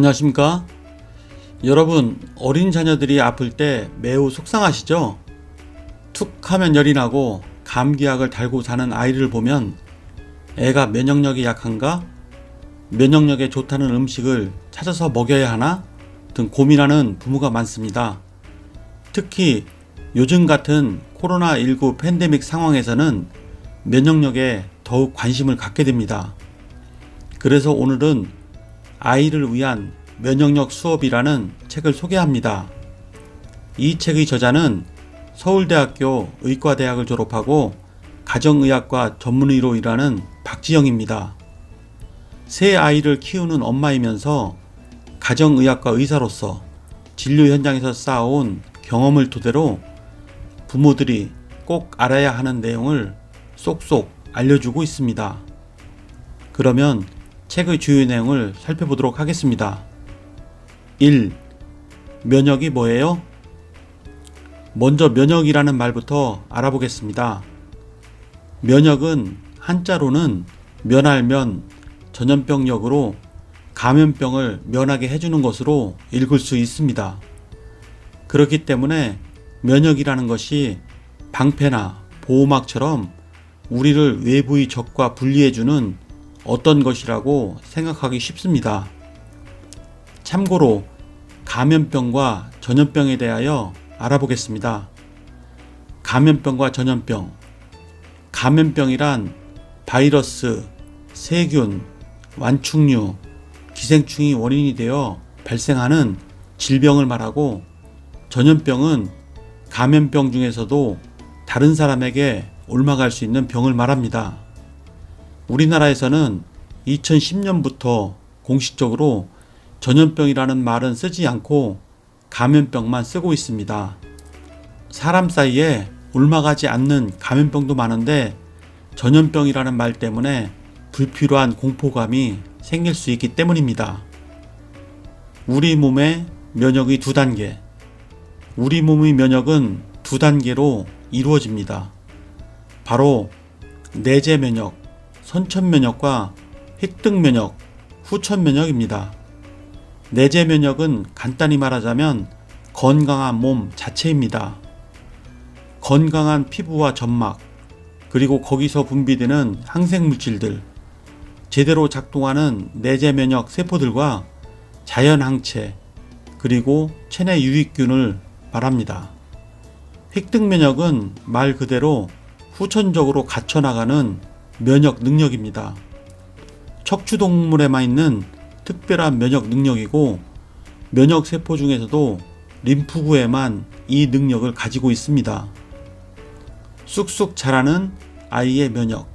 안녕하십니까? 여러분, 어린 자녀들이 아플 때 매우 속상하시죠? 툭 하면 열이 나고 감기약을 달고 자는 아이를 보면 애가 면역력이 약한가? 면역력에 좋다는 음식을 찾아서 먹여야 하나? 등 고민하는 부모가 많습니다. 특히 요즘 같은 코로나19 팬데믹 상황에서는 면역력에 더욱 관심을 갖게 됩니다. 그래서 오늘은 아이를 위한 면역력 수업이라는 책을 소개합니다. 이 책의 저자는 서울대학교 의과대학을 졸업하고 가정의학과 전문의로 일하는 박지영입니다. 세 아이를 키우는 엄마이면서 가정의학과 의사로서 진료 현장에서 쌓아온 경험을 토대로 부모들이 꼭 알아야 하는 내용을 쏙쏙 알려주고 있습니다. 그러면 책의 주요 내용을 살펴보도록 하겠습니다. 1. 면역이 뭐예요? 먼저 면역이라는 말부터 알아보겠습니다. 면역은 한자로는 면할면 전염병력으로 감염병을 면하게 해주는 것으로 읽을 수 있습니다. 그렇기 때문에 면역이라는 것이 방패나 보호막처럼 우리를 외부의 적과 분리해주는 어떤 것이라고 생각하기 쉽습니다. 참고로 감염병과 전염병에 대하여 알아보겠습니다. 감염병과 전염병. 감염병이란 바이러스, 세균, 완충류, 기생충이 원인이 되어 발생하는 질병을 말하고, 전염병은 감염병 중에서도 다른 사람에게 옮아갈 수 있는 병을 말합니다. 우리나라에서는 2010년부터 공식적으로 전염병이라는 말은 쓰지 않고 감염병만 쓰고 있습니다. 사람 사이에 옮아가지 않는 감염병도 많은데 전염병이라는 말 때문에 불필요한 공포감이 생길 수 있기 때문입니다. 우리 몸의 면역의 두 단계. 우리 몸의 면역은 두 단계로 이루어집니다. 바로 내재 면역, 선천 면역과 획득 면역, 후천 면역입니다. 내재 면역은 간단히 말하자면 건강한 몸 자체입니다. 건강한 피부와 점막, 그리고 거기서 분비되는 항생물질들, 제대로 작동하는 내재 면역 세포들과 자연 항체, 그리고 체내 유익균을 말합니다. 획득 면역은 말 그대로 후천적으로 갖춰나가는 면역 능력입니다. 척추동물에만 있는 특별한 면역 능력이고, 면역 세포 중에서도 림프구에만 이 능력을 가지고 있습니다. 쑥쑥 자라는 아이의 면역.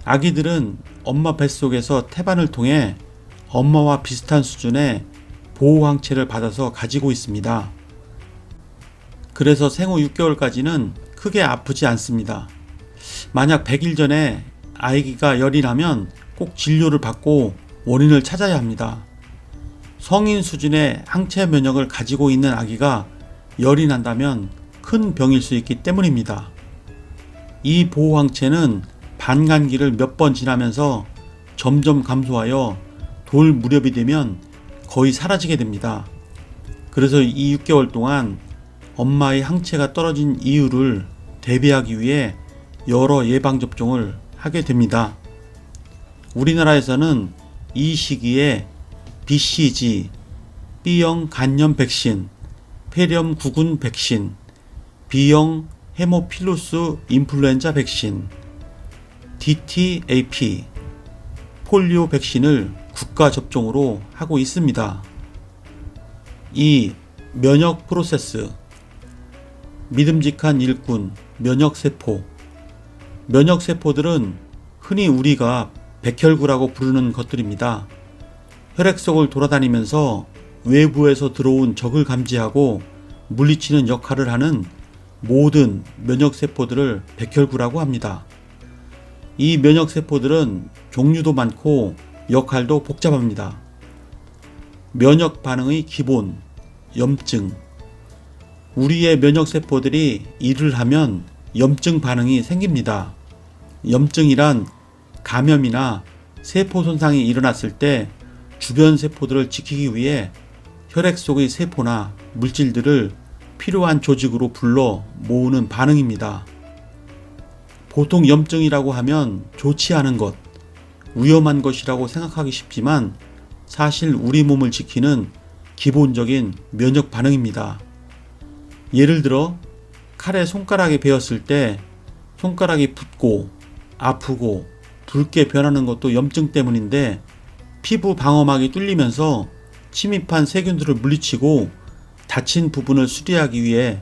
아기들은 엄마 뱃속에서 태반을 통해 엄마와 비슷한 수준의 보호항체를 받아서 가지고 있습니다. 그래서 생후 6개월까지는 크게 아프지 않습니다. 만약 100일 전에 아기가 열이 나면 꼭 진료를 받고 원인을 찾아야 합니다. 성인 수준의 항체 면역을 가지고 있는 아기가 열이 난다면 큰 병일 수 있기 때문입니다. 이 보호항체는 반감기를 몇 번 지나면서 점점 감소하여 돌 무렵이 되면 거의 사라지게 됩니다. 그래서 이 6개월 동안 엄마의 항체가 떨어진 이유를 대비하기 위해 여러 예방접종을 하게 됩니다. 우리나라에서는 이 시기에 BCG, B형 간염 백신, 폐렴 구군 백신, B형 헤모필루스 인플루엔자 백신, DTaP, 폴리오 백신을 국가 접종으로 하고 있습니다. 이 면역 프로세스, 믿음직한 일꾼, 면역세포. 면역세포들은 흔히 우리가 백혈구라고 부르는 것들입니다. 혈액 속을 돌아다니면서 외부에서 들어온 적을 감지하고 물리치는 역할을 하는 모든 면역세포들을 백혈구라고 합니다. 이 면역세포들은 종류도 많고 역할도 복잡합니다. 면역 반응의 기본, 염증. 우리의 면역세포들이 일을 하면 염증 반응이 생깁니다. 염증이란 감염이나 세포 손상이 일어났을 때 주변 세포들을 지키기 위해 혈액 속의 세포나 물질들을 필요한 조직으로 불러 모으는 반응입니다. 보통 염증이라고 하면 좋지 않은 것, 위험한 것이라고 생각하기 쉽지만 사실 우리 몸을 지키는 기본적인 면역 반응입니다. 예를 들어 칼에 손가락이 베었을 때 손가락이 붓고 아프고 붉게 변하는 것도 염증 때문인데, 피부 방어막이 뚫리면서 침입한 세균들을 물리치고 다친 부분을 수리하기 위해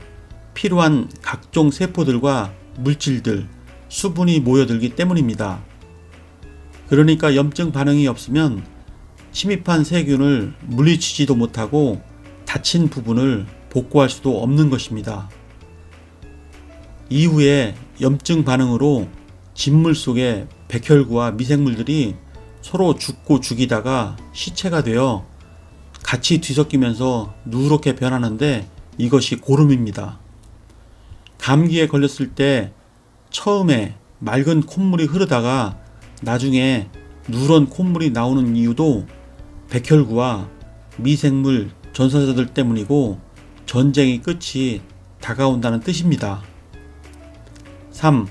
필요한 각종 세포들과 물질들, 수분이 모여들기 때문입니다. 그러니까 염증 반응이 없으면 침입한 세균을 물리치지도 못하고 다친 부분을 복구할 수도 없는 것입니다. 이후에 염증 반응으로 진물 속에 백혈구와 미생물들이 서로 죽고 죽이다가 시체가 되어 같이 뒤섞이면서 누렇게 변하는데, 이것이 고름입니다. 감기에 걸렸을 때 처음에 맑은 콧물이 흐르다가 나중에 누런 콧물이 나오는 이유도 백혈구와 미생물 전사자들 때문이고 전쟁의 끝이 다가온다는 뜻입니다. 3.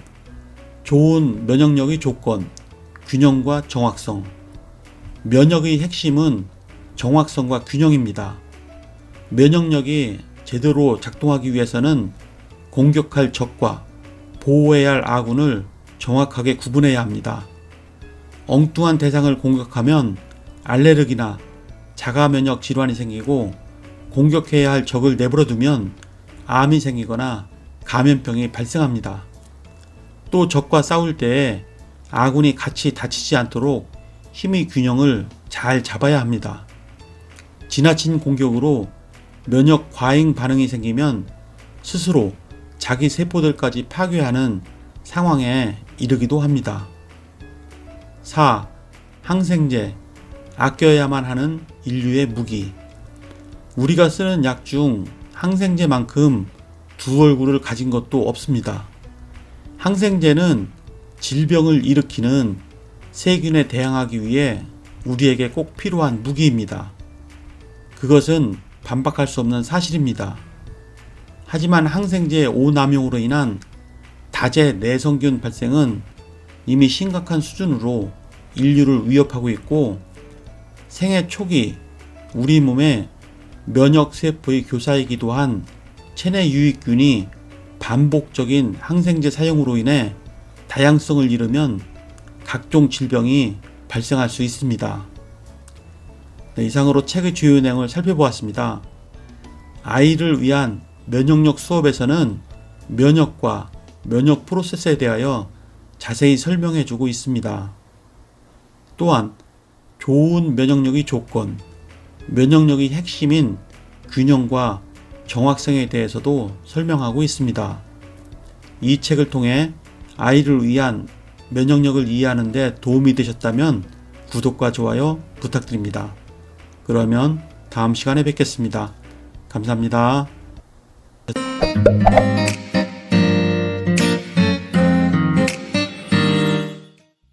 좋은 면역력의 조건, 균형과 정확성. 면역의 핵심은 정확성과 균형입니다. 면역력이 제대로 작동하기 위해서는 공격할 적과 보호해야 할 아군을 정확하게 구분해야 합니다. 엉뚱한 대상을 공격하면 알레르기나 자가면역 질환이 생기고, 공격해야 할 적을 내버려두면 암이 생기거나 감염병이 발생합니다. 또 적과 싸울 때에 아군이 같이 다치지 않도록 힘의 균형을 잘 잡아야 합니다. 지나친 공격으로 면역 과잉 반응이 생기면 스스로 자기 세포들까지 파괴하는 상황에 이르기도 합니다. 4. 항생제, 아껴야만 하는 인류의 무기. 우리가 쓰는 약 중 항생제만큼 두 얼굴을 가진 것도 없습니다. 항생제는 질병을 일으키는 세균에 대항하기 위해 우리에게 꼭 필요한 무기입니다. 그것은 반박할 수 없는 사실입니다. 하지만 항생제 오남용으로 인한 다제 내성균 발생은 이미 심각한 수준으로 인류를 위협하고 있고, 생애 초기 우리 몸의 면역세포의 교사이기도 한 체내 유익균이 반복적인 항생제 사용으로 인해 다양성을 잃으면 각종 질병이 발생할 수 있습니다. 이상으로 책의 주요 내용을 살펴보았습니다. 아이를 위한 면역력 수업에서는 면역과 면역 프로세스에 대하여 자세히 설명해주고 있습니다. 또한 좋은 면역력의 조건, 면역력의 핵심인 균형과 정확성에 대해서도 설명하고 있습니다. 이 책을 통해 아이를 위한 면역력을 이해하는 데 도움이 되셨다면 구독과 좋아요 부탁드립니다. 그러면 다음 시간에 뵙겠습니다. 감사합니다.